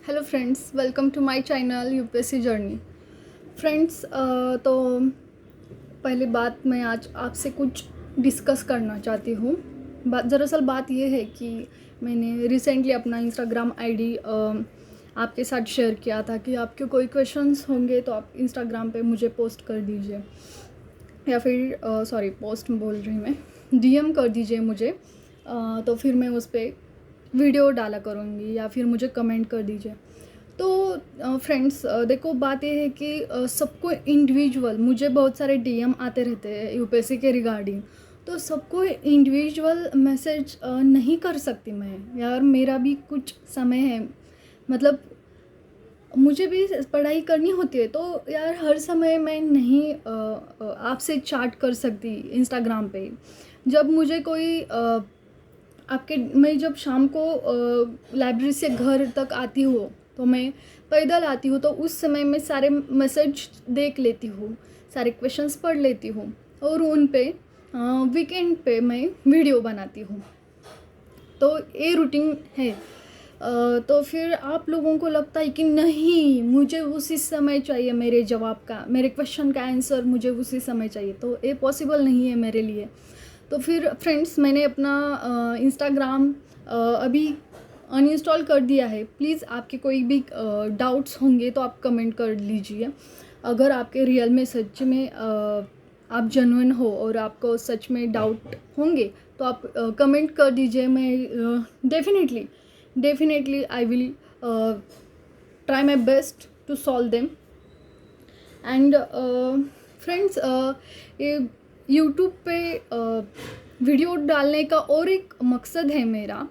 Hello friends, welcome to my channel UPSC journey. Friends, तो पहली बात मैं आज आपसे कुछ डिस्कस करना चाहती हूँ। दरअसल बात ये है कि मैंने रिसेंटली अपना इंस्टाग्राम आईडी आपके साथ शेयर किया था कि आपके कोई क्वेश्चंस होंगे तो आप इंस्टाग्राम पे मुझे पोस्ट कर दीजिए, या फिर सॉरी पोस्ट बोल रही मैं, डीएम कर दीजिए मुझे। तो फिर मैं उस पर वीडियो डाला करूँगी या फिर मुझे कमेंट कर दीजिए। तो फ्रेंड्स, देखो बात ये है कि सबको इंडिविजुअल, मुझे बहुत सारे डीएम आते रहते हैं यूपीएससी के रिगार्डिंग, तो सबको इंडिविजुअल मैसेज नहीं कर सकती मैं। यार मेरा भी कुछ समय है, मतलब मुझे भी पढ़ाई करनी होती है, तो यार हर समय मैं नहीं आपसे चैट कर सकती इंस्टाग्राम पे। जब मुझे कोई मैं जब शाम को लाइब्रेरी से घर तक आती हूँ तो मैं पैदल आती हूँ, तो उस समय मैं सारे मैसेज देख लेती हूँ, सारे क्वेश्चंस पढ़ लेती हूँ और उन पे वीकेंड पे मैं वीडियो बनाती हूँ। तो ये रूटीन है। तो फिर आप लोगों को लगता है कि नहीं, मुझे उसी समय चाहिए, मेरे जवाब का, मेरे क्वेश्चन का आंसर मुझे उसी समय चाहिए, तो ये पॉसिबल नहीं है मेरे लिए। तो फिर फ्रेंड्स, मैंने अपना इंस्टाग्राम अभी अनइंस्टॉल कर दिया है। प्लीज़ आपके कोई भी डाउट्स होंगे तो आप कमेंट कर लीजिए। अगर आपके रियल में सच में आप जेन्युइन हो और आपको सच में डाउट होंगे तो आप कमेंट कर दीजिए। मैं definitely I will try my best to solve them. And friends, ये यूट्यूब पे वीडियो डालने का और एक मकसद है मेरा,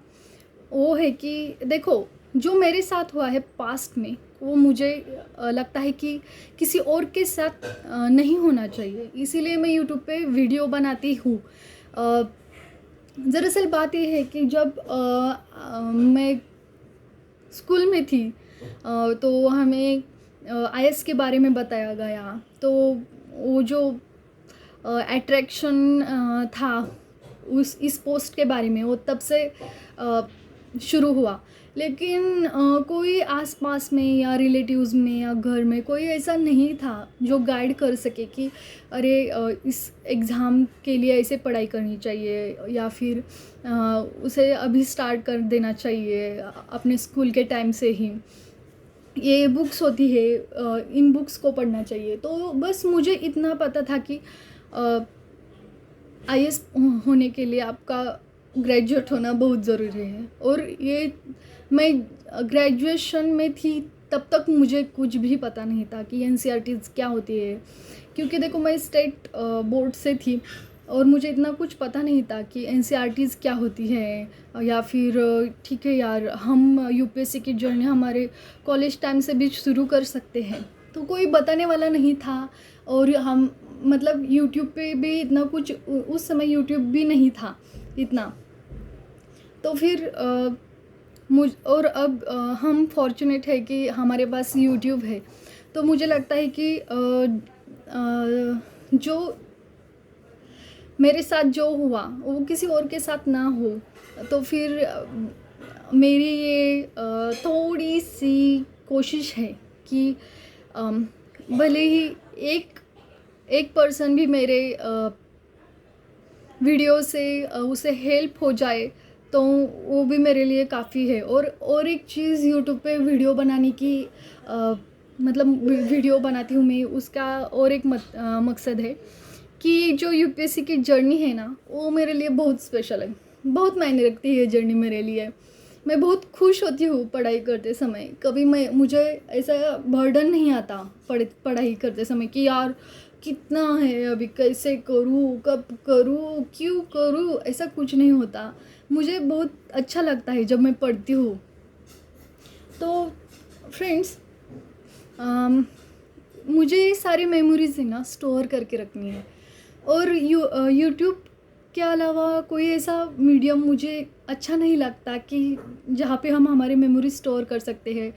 वो है कि देखो जो मेरे साथ हुआ है पास्ट में, वो मुझे लगता है कि किसी और के साथ नहीं होना चाहिए, इसीलिए मैं यूट्यूब पे वीडियो बनाती हूँ। दरअसल बात ये है कि जब मैं स्कूल में थी तो हमें आईएएस के बारे में बताया गया, तो वो जो अट्रैक्शन था इस पोस्ट के बारे में, वो तब से शुरू हुआ। लेकिन कोई आसपास में या रिलेटिव्स में या घर में कोई ऐसा नहीं था जो गाइड कर सके कि अरे इस एग्ज़ाम के लिए ऐसे पढ़ाई करनी चाहिए, या फिर उसे अभी स्टार्ट कर देना चाहिए अपने स्कूल के टाइम से ही। ये बुक्स होती है, इन बुक्स को पढ़ना चाहिए। तो बस मुझे इतना पता था कि आईएएस होने के लिए आपका ग्रेजुएट होना बहुत ज़रूरी है, और ये मैं ग्रेजुएशन में थी तब तक मुझे कुछ भी पता नहीं था कि एनसीईआरटीज़ क्या होती है, क्योंकि देखो मैं स्टेट बोर्ड से थी और मुझे इतना कुछ पता नहीं था कि एनसीईआरटीज़ क्या होती है, या फिर ठीक है यार हम यूपीएससी की जर्नी हमारे कॉलेज टाइम से भी शुरू कर सकते हैं, तो कोई बताने वाला नहीं था। और हम मतलब यूट्यूब पे भी इतना कुछ, उस समय यूट्यूब भी नहीं था इतना। तो फिर और अब हम फॉर्चुनेट है कि हमारे पास यूट्यूब है, तो मुझे लगता है कि जो मेरे साथ जो हुआ वो किसी और के साथ ना हो। तो फिर मेरी ये थोड़ी सी कोशिश है कि भले ही एक पर्सन भी मेरे वीडियो से उसे हेल्प हो जाए तो वो भी मेरे लिए काफ़ी है। और एक चीज़ यूट्यूब पे वीडियो बनाने की मतलब वीडियो बनाती हूँ मैं, उसका और एक मकसद है कि जो यूपीएससी की जर्नी है ना, वो मेरे लिए बहुत स्पेशल है, बहुत मायने रखती है जर्नी मेरे लिए। मैं बहुत खुश होती हूँ पढ़ाई करते समय, कभी मुझे ऐसा बर्डन नहीं आता पढ़ाई करते समय कि यार कितना है, अभी कैसे करूँ, कब करूँ, क्यों करूँ, ऐसा कुछ नहीं होता। मुझे बहुत अच्छा लगता है जब मैं पढ़ती हूँ। तो फ्रेंड्स, मुझे ये सारी मेमोरीज है ना स्टोर करके रखनी है, और यूट्यूब के अलावा कोई ऐसा मीडियम मुझे अच्छा नहीं लगता कि जहाँ पे हम हमारी मेमोरी स्टोर कर सकते हैं।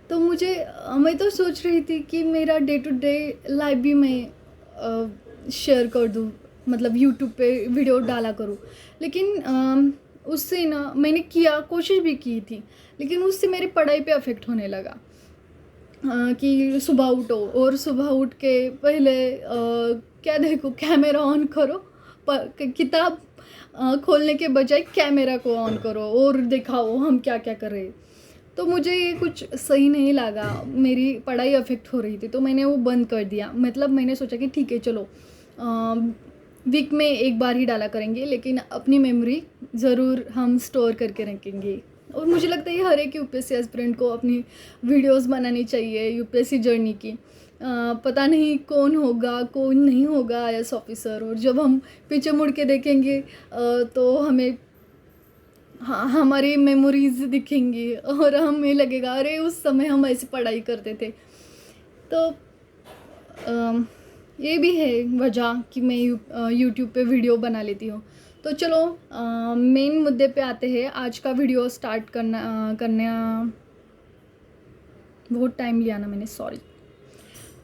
तो मैं तो सोच रही थी कि मेरा डे टू डे लाइफ भी मैं शेयर कर दूँ, मतलब यूट्यूब पे वीडियो डाला करूँ। लेकिन उससे ना मैंने कोशिश भी की थी, लेकिन उससे मेरी पढ़ाई पे अफेक्ट होने लगा। कि सुबह उठो और सुबह उठ के पहले क्या देखो, कैमरा ऑन करो, किताब खोलने के बजाय कैमरा को ऑन करो और दिखाओ हम क्या क्या कर रहे हैं। तो मुझे ये कुछ सही नहीं लगा, मेरी पढ़ाई अफेक्ट हो रही थी, तो मैंने वो बंद कर दिया। मतलब मैंने सोचा कि ठीक है चलो, वीक में एक बार ही डाला करेंगे, लेकिन अपनी मेमोरी ज़रूर हम स्टोर करके रखेंगे। और मुझे लगता है ये हर एक यूपीएससी एस्पिरेंट को अपनी वीडियोस बनानी चाहिए यूपीएससी जर्नी की। पता नहीं कौन होगा कौन नहीं होगा आईएएस ऑफिसर, और जब हम पीछे मुड़ के देखेंगे तो हमें हमारी मेमोरीज दिखेंगी और हमें लगेगा अरे उस समय हम ऐसे पढ़ाई करते थे। तो ये भी है वजह कि मैं यूट्यूब पे वीडियो बना लेती हूँ। तो चलो मेन मुद्दे पे आते हैं। आज का वीडियो स्टार्ट करना बहुत टाइम लिया ना मैंने, सॉरी।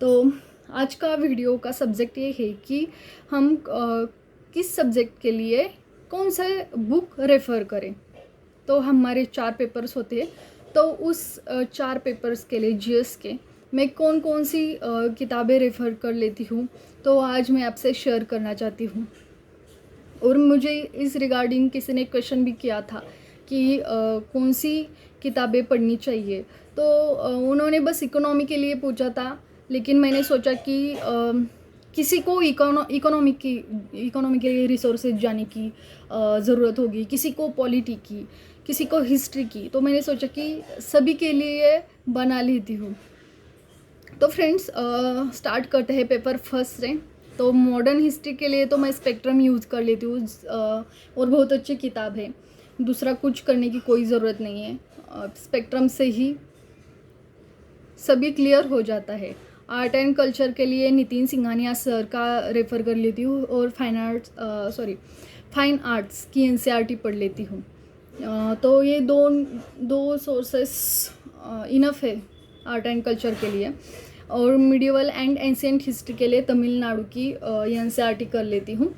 तो आज का वीडियो का सब्जेक्ट ये है कि हम किस सब्जेक्ट के लिए कौन सा बुक रेफ़र करें। तो हमारे 4 पेपर्स होते हैं, तो उस 4 पेपर्स के लिए जीएस के मैं कौन कौन सी किताबें रेफ़र कर लेती हूँ, तो आज मैं आपसे शेयर करना चाहती हूँ। और मुझे इस रिगार्डिंग किसी ने क्वेश्चन भी किया था कि कौन सी किताबें पढ़नी चाहिए, तो उन्होंने बस इकोनॉमी के लिए पूछा था। लेकिन मैंने सोचा कि किसी को इकोनॉमी के रिसोर्सेज जाने की ज़रूरत होगी, किसी को पॉलिटी की, किसी को हिस्ट्री की, तो मैंने सोचा कि सभी के लिए बना लेती हूँ। तो फ्रेंड्स स्टार्ट करते हैं पेपर फर्स्ट से। तो मॉडर्न हिस्ट्री के लिए तो मैं स्पेक्ट्रम यूज़ कर लेती हूँ, और बहुत अच्छी किताब है, दूसरा कुछ करने की कोई ज़रूरत नहीं है, स्पेक्ट्रम से ही सभी क्लियर हो जाता है। आर्ट एंड कल्चर के लिए नितिन सिंघानिया सर का रेफ़र कर लेती हूँ, और फाइन आर्ट्स की एनसीईआरटी पढ़ लेती हूँ। तो ये दो सोर्सेस इनफ है आर्ट एंड कल्चर के लिए। और मिडिवल एंड एंशिएंट हिस्ट्री के लिए तमिलनाडु की एनसीईआरटी कर लेती हूँ।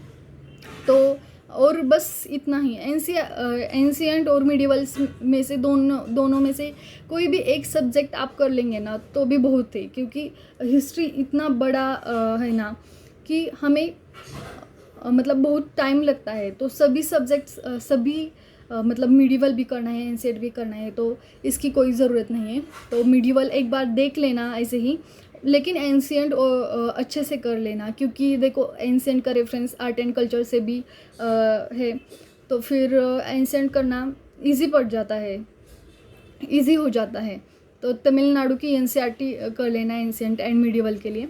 तो और बस इतना ही। एंशिएंट और मिडिवल्स में से दोनों में से कोई भी एक सब्जेक्ट आप कर लेंगे ना तो भी बहुत है, क्योंकि हिस्ट्री इतना बड़ा है ना कि हमें मतलब बहुत टाइम लगता है। तो सभी सब्जेक्ट्स मतलब मिडिवल भी करना है, एंशिएंट भी करना है, तो इसकी कोई ज़रूरत नहीं है। तो मिडिवल एक बार देख लेना ऐसे ही, लेकिन एंशिएंट अच्छे से कर लेना, क्योंकि देखो एंशिएंट का रेफरेंस आर्ट एंड कल्चर से भी है, तो फिर एंशिएंट करना इजी पड़ जाता है, इजी हो जाता है। तो तमिलनाडु की एनसीईआरटी कर लेना एंशिएंट एंड मिडिवल के लिए।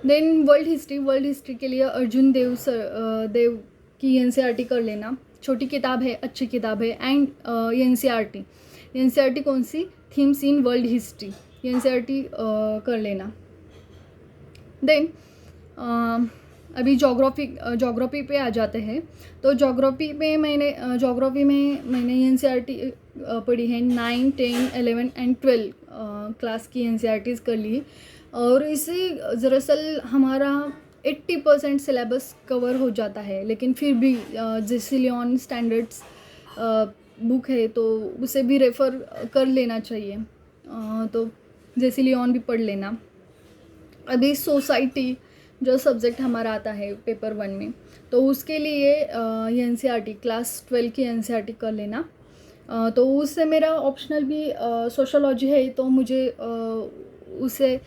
देन वर्ल्ड हिस्ट्री के लिए अर्जुन देव की एनसीईआरटी कर लेना। छोटी किताब है, अच्छी किताब है। एंड एनसीईआरटी कौन सी, themes in world history, NCERT कर लेना। देन अभी जोग्राफ़ी पे आ जाते हैं। तो जोग्राफ़ी में मैंने एनसीईआरटी पढ़ी है 9, 10, 11 एंड 12 क्लास की एनसीईआरटीज़ कर ली। और इससे दरअसल हमारा 80% सिलेबस कवर हो जाता है, लेकिन फिर भी जेसी लियोन स्टैंडर्ड्स बुक है तो उसे भी रेफ़र कर लेना चाहिए। तो जेसी लियोन भी पढ़ लेना। अभी सोसाइटी जो सब्जेक्ट हमारा आता है पेपर 1 में, तो उसके लिए एनसीईआरटी क्लास 12 की एनसीईआरटी कर लेना। तो उससे मेरा ऑप्शनल भी सोशोलॉजी है, तो मुझे उससे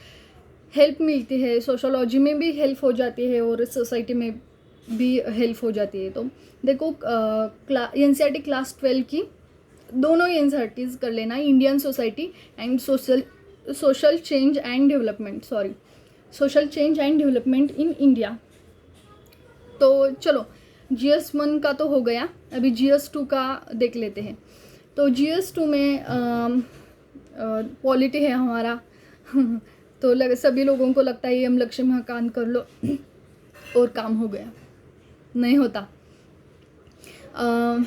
हेल्प मिलती है, सोशोलॉजी में भी हेल्प हो जाती है और सोसाइटी में भी हेल्प हो जाती है। तो देखो एनसीईआरटी क्लास 12 की दोनों एनसीईआरटीज़ कर लेना, Indian society and social change and development in India. तो चलो जीएस 1 का तो हो गया, अभी जीएस 2 का देख लेते हैं। तो जीएस 2 में पॉलिटी है हमारा तो सभी लोगों को लगता है एम लक्ष्मीकांत कर लो और काम हो गया, नहीं होता।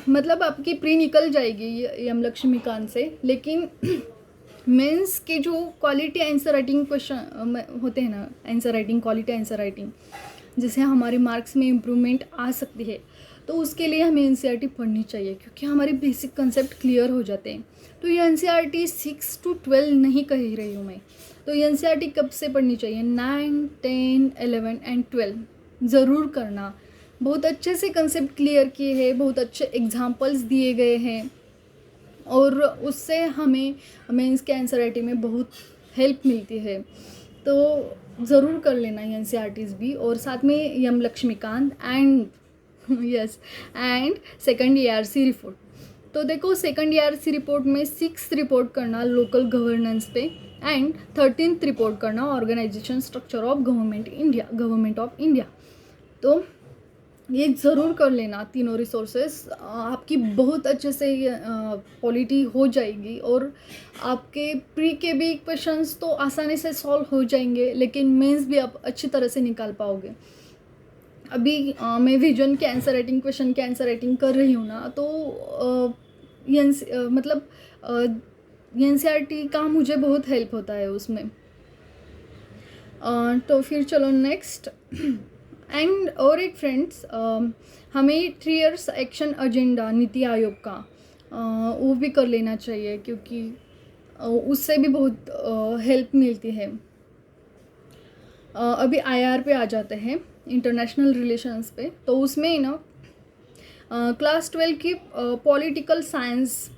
मतलब आपकी प्री निकल जाएगी एम लक्ष्मीकांत से, लेकिन मेंस के जो क्वालिटी आंसर राइटिंग क्वेश्चन होते हैं ना, answer writing, quality answer writing, जिससे हमारे मार्क्स में इम्प्रूवमेंट आ सकती है, तो उसके लिए हमें एनसीईआरटी पढ़नी चाहिए, क्योंकि हमारे बेसिक कंसेप्ट क्लियर हो जाते हैं। तो ये एनसीईआरटी 6 to 12 नहीं कह रही हूँ मैं। तो ये एनसीईआरटी कब से पढ़नी चाहिए? 9, 10, 11 एंड 12 ज़रूर करना। बहुत अच्छे से कंसेप्ट क्लियर किए हैं, बहुत अच्छे एग्जाम्पल्स दिए गए हैं, और उससे हमें मेंस के आंसर राइटिंग में बहुत हेल्प मिलती है। तो ज़रूर कर लेना ये एनसीईआरटीज़ भी, और साथ में M Laxmikanth and yes and second ARC report. तो देखो, सेकंड एआरसी रिपोर्ट में 6 रिपोर्ट करना लोकल गवर्नेंस पे, एंड 13th रिपोर्ट करना organisation structure of government of India. तो ये ज़रूर कर लेना तीनों रिसोर्सेस, आपकी बहुत अच्छे से पॉलिटी हो जाएगी, और आपके प्री के भी क्वेश्चंस तो आसानी से सॉल्व हो जाएंगे, लेकिन मेंस भी आप अच्छी तरह से निकाल पाओगे। अभी मैं विजन के आंसर राइटिंग, क्वेश्चन के आंसर राइटिंग कर रही हूँ ना, तो मतलब एनसीईआरटी का मुझे बहुत हेल्प होता है उसमें। तो फिर चलो नेक्स्ट। एंड और एक फ्रेंड्स, हमें 3 years action agenda NITI Aayog का वो भी कर लेना चाहिए, क्योंकि उससे भी बहुत हेल्प मिलती है। अभी आईआर पे आ जाते हैं, इंटरनेशनल रिलेशंस पे। तो उसमें ना क्लास 12 की political science,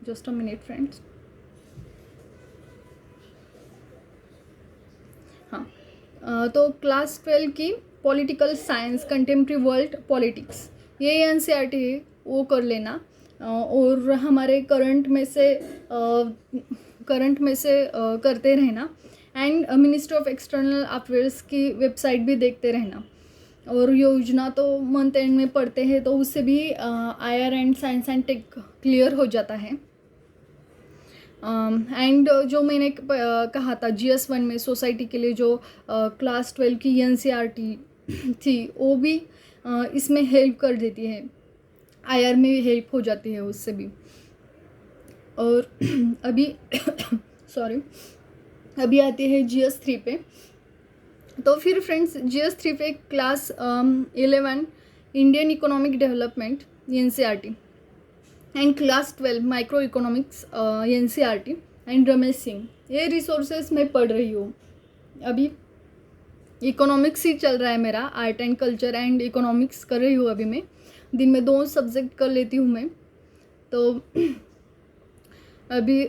just a minute friends, हाँ, तो क्लास 12 की political science contemporary world politics, ये एनसीईआरटी है, वो कर लेना। और हमारे करंट में से करते रहना, and ministry of external affairs की वेबसाइट भी देखते रहना। और योजना तो मंथ एंड में पढ़ते हैं, तो उससे भी IR and science and tech clear हो जाता है। एंड जो मैंने कहा था GS1 में सोसाइटी के लिए जो क्लास 12 की एनसीईआरटी थी, वो भी इसमें हेल्प कर देती है, आईआर में हेल्प हो जाती है उससे भी। और अभी सॉरी, अभी आती है GS3 पे। तो फिर फ्रेंड्स, GS3 पे class 11 Indian economic development NCERT, and class 12 micro economics NCERT and Ramesh Singh, ये रिसोर्सेज मैं पढ़ रही हूँ। अभी इकोनॉमिक्स ही चल रहा है मेरा, art and culture and economics कर रही हूँ अभी मैं। दिन में 2 सब्जेक्ट कर लेती हूँ मैं। तो अभी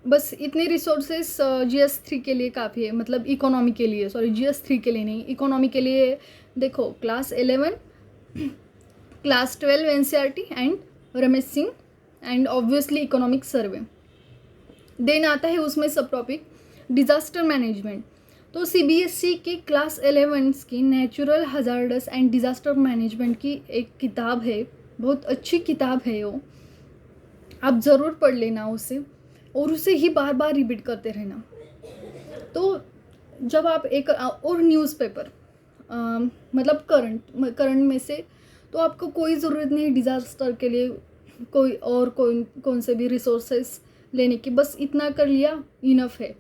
बस इतने रिसोर्सेस GS3 के लिए काफ़ी है, मतलब इकोनॉमी के लिए, सॉरी GS3 के लिए नहीं, इकोनॉमी के लिए। देखो, class 11, class 12 NCERT and Ramesh Singh, and obviously economic survey. Then आता है उसमें सब टॉपिक डिज़ास्टर मैनेजमेंट। तो CBSE की क्लास 11 की natural hazards and disaster management की एक किताब है, बहुत अच्छी किताब है वो, आप ज़रूर पढ़ लेना उसे, और उसे ही बार बार रिपीट करते रहना। तो जब आप एक और न्यूज़पेपर मतलब करंट में से, तो आपको कोई ज़रूरत नहीं डिज़ास्टर के लिए कोई और कौन से भी रिसोर्सेस लेने की, बस इतना कर लिया इनफ है।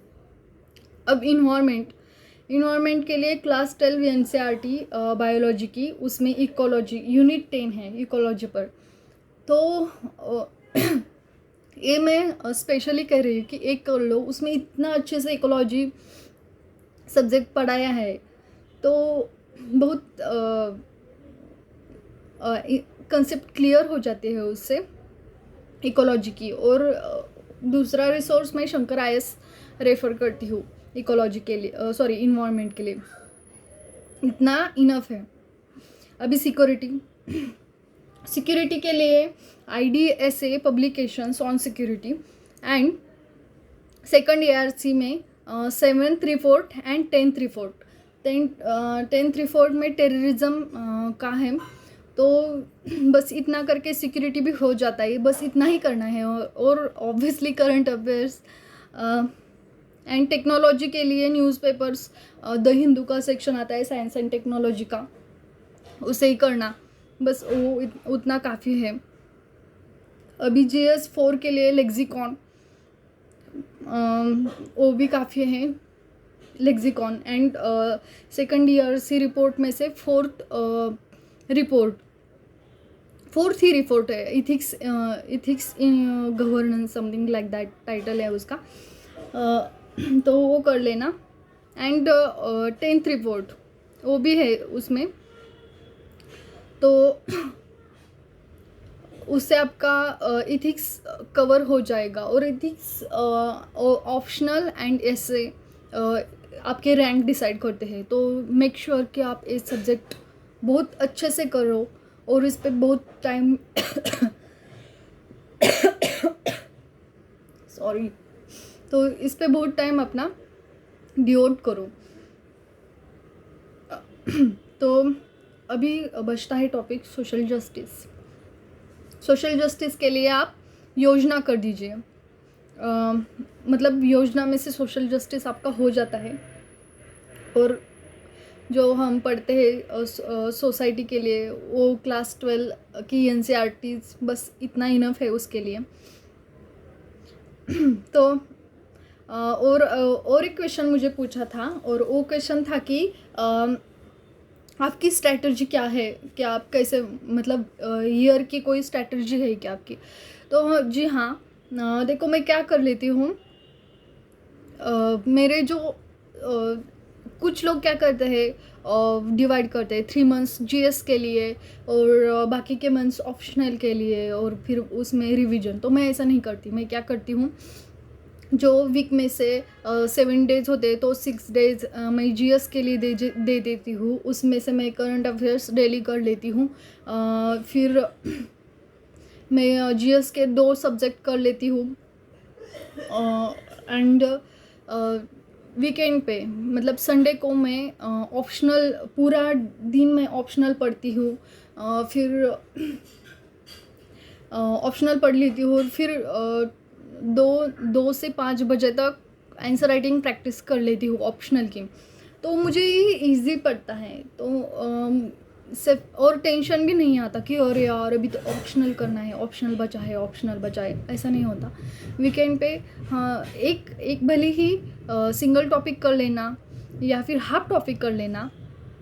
अब इन्वायरमेंट के लिए क्लास 12 एनसीईआरटी बायोलॉजी की, उसमें इकोलॉजी यूनिट 10 है इकोलॉजी पर। तो ये मैं स्पेशली कह रही हूँ कि एक कर लो, उसमें इतना अच्छे से इकोलॉजी सब्जेक्ट पढ़ाया है, तो बहुत कंसेप्ट क्लियर हो जाते हैं उससे इकोलॉजी की। और दूसरा रिसोर्स मैं शंकर IAS रेफ़र करती हूँ इकोलॉजी के लिए, सॉरी इन्वायरमेंट के लिए, इतना इनफ है। अभी सिक्योरिटी के लिए IDSA publications on security, and second ARC में 7th report and 10th report. 10th report में टेररिज्म का है, तो बस इतना करके सिक्योरिटी भी हो जाता है, बस इतना ही करना है। और obviously current affairs and technology के लिए न्यूज़पेपर्स, द हिंदू का सेक्शन आता है साइंस एंड टेक्नोलॉजी का, उसे ही करना, बस वो उतना काफ़ी है। अभी GS4 के लिए लेक्सिकॉन, वो भी काफ़ी है lexicon. And second ERC report में से 4th रिपोर्ट 4th ही रिपोर्ट है, ethics in governance something like that title है उसका। तो वो कर लेना। एंड 10th रिपोर्ट वो भी है उसमें, तो उससे आपका इथिक्स कवर हो जाएगा। और इथिक्स ऑप्शनल एंड ऐसे आपके रैंक डिसाइड करते हैं। तो मेक श्योर कि आप ये सब्जेक्ट बहुत अच्छे से करो और इस पे बहुत टाइम सॉरी, तो इस पे बहुत टाइम अपना डिवोट करो। तो अभी बचता है topic social justice. Social justice के लिए आप योजना कर दीजिए। मतलब योजना में से सोशल जस्टिस आपका हो जाता है। और जो हम पढ़ते हैं सोसाइटी के लिए, वो क्लास 12 की NCERTs बस इतना इनफ है उसके लिए। तो और एक क्वेश्चन मुझे पूछा था, और वो क्वेश्चन था कि आपकी स्ट्रैटेजी क्या है, कि आप कैसे, मतलब ईयर की कोई स्ट्रैटेजी है क्या आपकी? तो जी हाँ, देखो मैं क्या कर लेती हूँ। मेरे जो कुछ लोग क्या करते हैं, डिवाइड करते हैं 3 मंथ्स GS के लिए और बाकी के मंथ्स ऑप्शनल के लिए, और फिर उसमें रिवीजन। तो मैं ऐसा नहीं करती। मैं क्या करती हूँ, जो वीक में से 7 डेज होते हैं तो 6 डेज मैं GS के लिए दे देती हूँ। उसमें से मैं करंट अफेयर्स डेली कर लेती हूँ। फिर मैं GS के 2 सब्जेक्ट कर लेती हूँ। एंड वीकेंड पे, मतलब संडे को मैं ऑप्शनल, पूरा दिन मैं ऑप्शनल पढ़ती हूँ। फिर ऑप्शनल पढ़ लेती हूँ, और फिर 2 से 5 बजे तक आंसर राइटिंग प्रैक्टिस कर लेती हूँ ऑप्शनल की। तो मुझे ये ईजी पड़ता है। तो सिर्फ और टेंशन भी नहीं आता कि अरे यार अभी तो ऑप्शनल करना है, ऑप्शनल बचा है, ऑप्शनल बचा है, ऐसा नहीं होता। वीकेंड पे हाँ, एक भले ही सिंगल टॉपिक कर लेना या फिर हाफ टॉपिक कर लेना,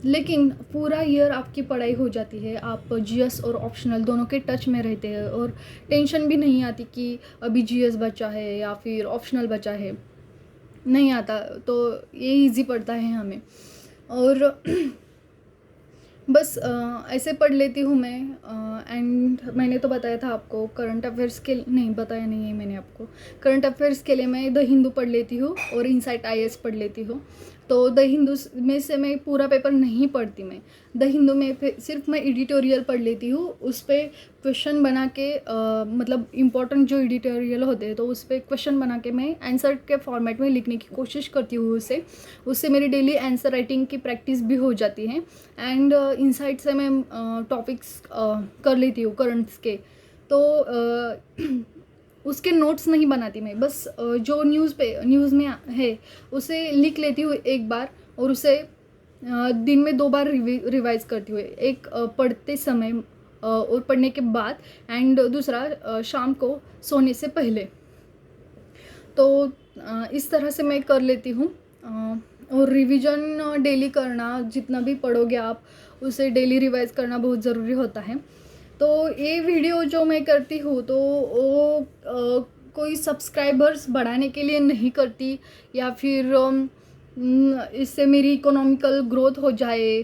लेकिन पूरा ईयर आपकी पढ़ाई हो जाती है। आप GS और ऑप्शनल दोनों के टच में रहते हैं, और टेंशन भी नहीं आती कि अभी GS बचा है या फिर ऑप्शनल बचा है, नहीं आता। तो ये इजी पड़ता है हमें। और बस ऐसे पढ़ लेती हूँ मैं। एंड मैंने तो बताया था आपको, करंट अफेयर्स के नहीं बताया नहीं है मैंने आपको। करंट अफेयर्स के लिए मैं द हिंदू पढ़ लेती हूँ और इनसाइट IAS पढ़ लेती हूँ। तो द हिंदू में से मैं पूरा पेपर नहीं पढ़ती। मैं द हिंदू में सिर्फ मैं एडिटोरियल पढ़ लेती हूँ। उस पर क्वेश्चन बना के मतलब इम्पोर्टेंट जो एडिटोरियल होते हैं, तो उस पर क्वेश्चन बना के मैं आंसर के फॉर्मेट में लिखने की कोशिश करती हूँ। उससे मेरी डेली आंसर राइटिंग की प्रैक्टिस भी हो जाती है। एंड इनसाइट से मैं टॉपिक्स कर लेती हूँ करंट्स के। तो उसके नोट्स नहीं बनाती मैं, बस जो न्यूज़ में है उसे लिख लेती हूँ एक बार, और उसे दिन में 2 बार रिवाइज करती हूँ। एक पढ़ते समय और पढ़ने के बाद, एंड दूसरा शाम को सोने से पहले। तो इस तरह से मैं कर लेती हूँ। और रिवीजन डेली करना, जितना भी पढ़ोगे आप उसे डेली रिवाइज करना बहुत ज़रूरी होता है। तो ये वीडियो जो मैं करती हूँ, तो वो कोई सब्सक्राइबर्स बढ़ाने के लिए नहीं करती, या फिर इससे मेरी इकोनॉमिकल ग्रोथ हो जाए,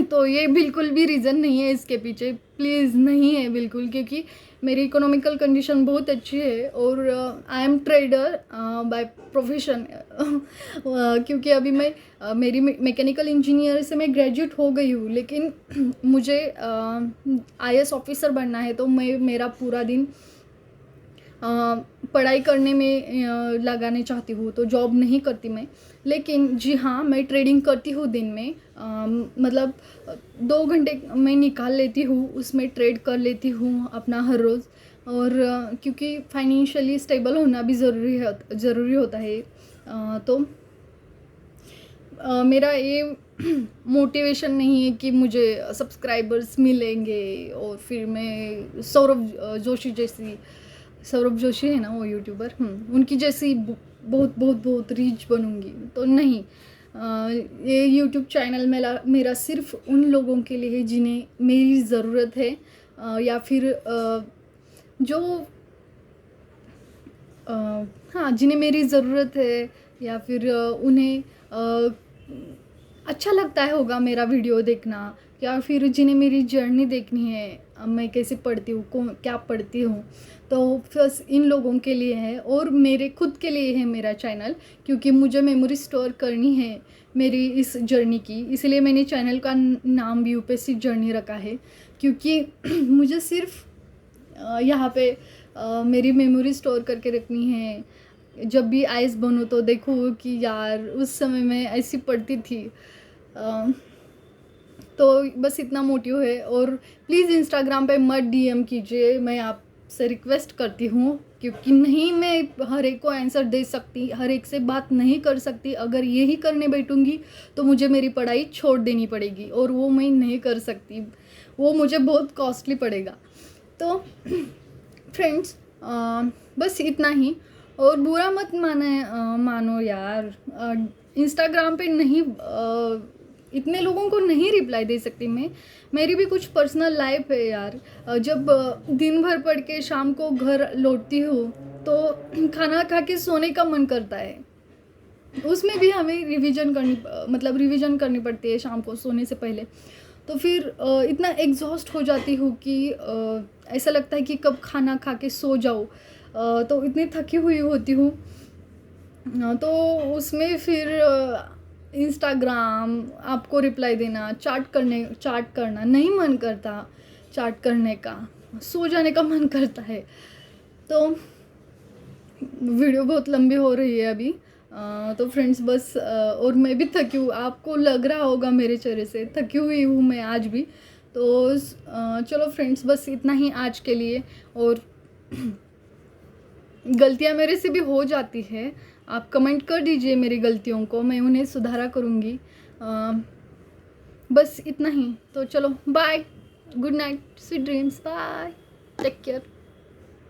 तो ये बिल्कुल भी रीज़न नहीं है इसके पीछे, प्लीज़ नहीं है बिल्कुल। क्योंकि मेरी इकोनॉमिकल कंडीशन बहुत अच्छी है, और I am trader by profession. क्योंकि अभी मैं मेरी मैकेनिकल इंजीनियर से मैं ग्रेजुएट हो गई हूँ, लेकिन मुझे IAS ऑफिसर बनना है। तो मैं मेरा पूरा दिन पढ़ाई करने में लगाने चाहती हूँ, तो जॉब नहीं करती मैं। लेकिन जी हाँ, मैं ट्रेडिंग करती हूँ दिन में। मतलब 2 घंटे मैं निकाल लेती हूँ, उसमें ट्रेड कर लेती हूँ अपना हर रोज़। और क्योंकि फाइनेंशियली स्टेबल होना भी ज़रूरी होता है। तो मेरा ये मोटिवेशन नहीं है कि मुझे सब्सक्राइबर्स मिलेंगे और फिर मैं सौरभ जोशी है ना वो यूट्यूबर, उनकी जैसी बहुत बहुत बहुत रीच बनूंगी, तो नहीं। ये यूट्यूब चैनल मेरा सिर्फ उन लोगों के लिए है जिन्हें मेरी ज़रूरत है। या फिर जो हाँ जिन्हें मेरी ज़रूरत है, या फिर उन्हें अच्छा लगता है होगा मेरा वीडियो देखना, या फिर जिन्हें मेरी जर्नी देखनी है, मैं कैसे पढ़ती हूँ, क्या पढ़ती हूँ, तो बस इन लोगों के लिए है और मेरे खुद के लिए है मेरा चैनल, क्योंकि मुझे मेमोरी स्टोर करनी है मेरी इस जर्नी की। इसलिए मैंने चैनल का नाम भी यूपीएससी जर्नी रखा है, क्योंकि मुझे सिर्फ यहाँ पे मेरी मेमोरी स्टोर करके रखनी है। जब भी आइस बनूँ तो देखूँ कि यार उस समय मैं ऐसी पढ़ती थी। तो बस इतना मोटिव है। और प्लीज़ इंस्टाग्राम पे मत डीएम कीजिए, मैं आपसे रिक्वेस्ट करती हूँ, क्योंकि नहीं मैं हर एक को आंसर दे सकती, हर एक से बात नहीं कर सकती। अगर यही करने बैठूँगी तो मुझे मेरी पढ़ाई छोड़ देनी पड़ेगी, और वो मैं नहीं कर सकती, वो मुझे बहुत कॉस्टली पड़ेगा। तो फ्रेंड्स बस इतना ही, और बुरा मत मानो यार। इंस्टाग्राम पे नहीं इतने लोगों को नहीं रिप्लाई दे सकती मैं, मेरी भी कुछ पर्सनल लाइफ है यार। जब दिन भर पढ़ के शाम को घर लौटती हूँ तो खाना खा के सोने का मन करता है, उसमें भी हमें रिवीजन करनी पड़ती है शाम को सोने से पहले। तो फिर इतना एग्जॉस्ट हो जाती हूँ कि ऐसा लगता है कि कब खाना खा के सो जाओ। तो इतनी थकी हुई होती हूँ, तो उसमें फिर इंस्टाग्राम आपको रिप्लाई देना, चैट करना नहीं मन करता, चैट करने का सो जाने का मन करता है। तो वीडियो बहुत लंबी हो रही है अभी। तो फ्रेंड्स बस और मैं भी थकी हूँ, आपको लग रहा होगा मेरे चेहरे से, थकी हुई हूँ मैं आज भी। तो चलो फ्रेंड्स बस इतना ही आज के लिए। और गलतियाँ मेरे से भी हो जाती है, आप कमेंट कर दीजिए मेरी गलतियों को, मैं उन्हें सुधारा करूँगी। बस इतना ही। तो चलो bye, good night, sweet dreams, bye, take care.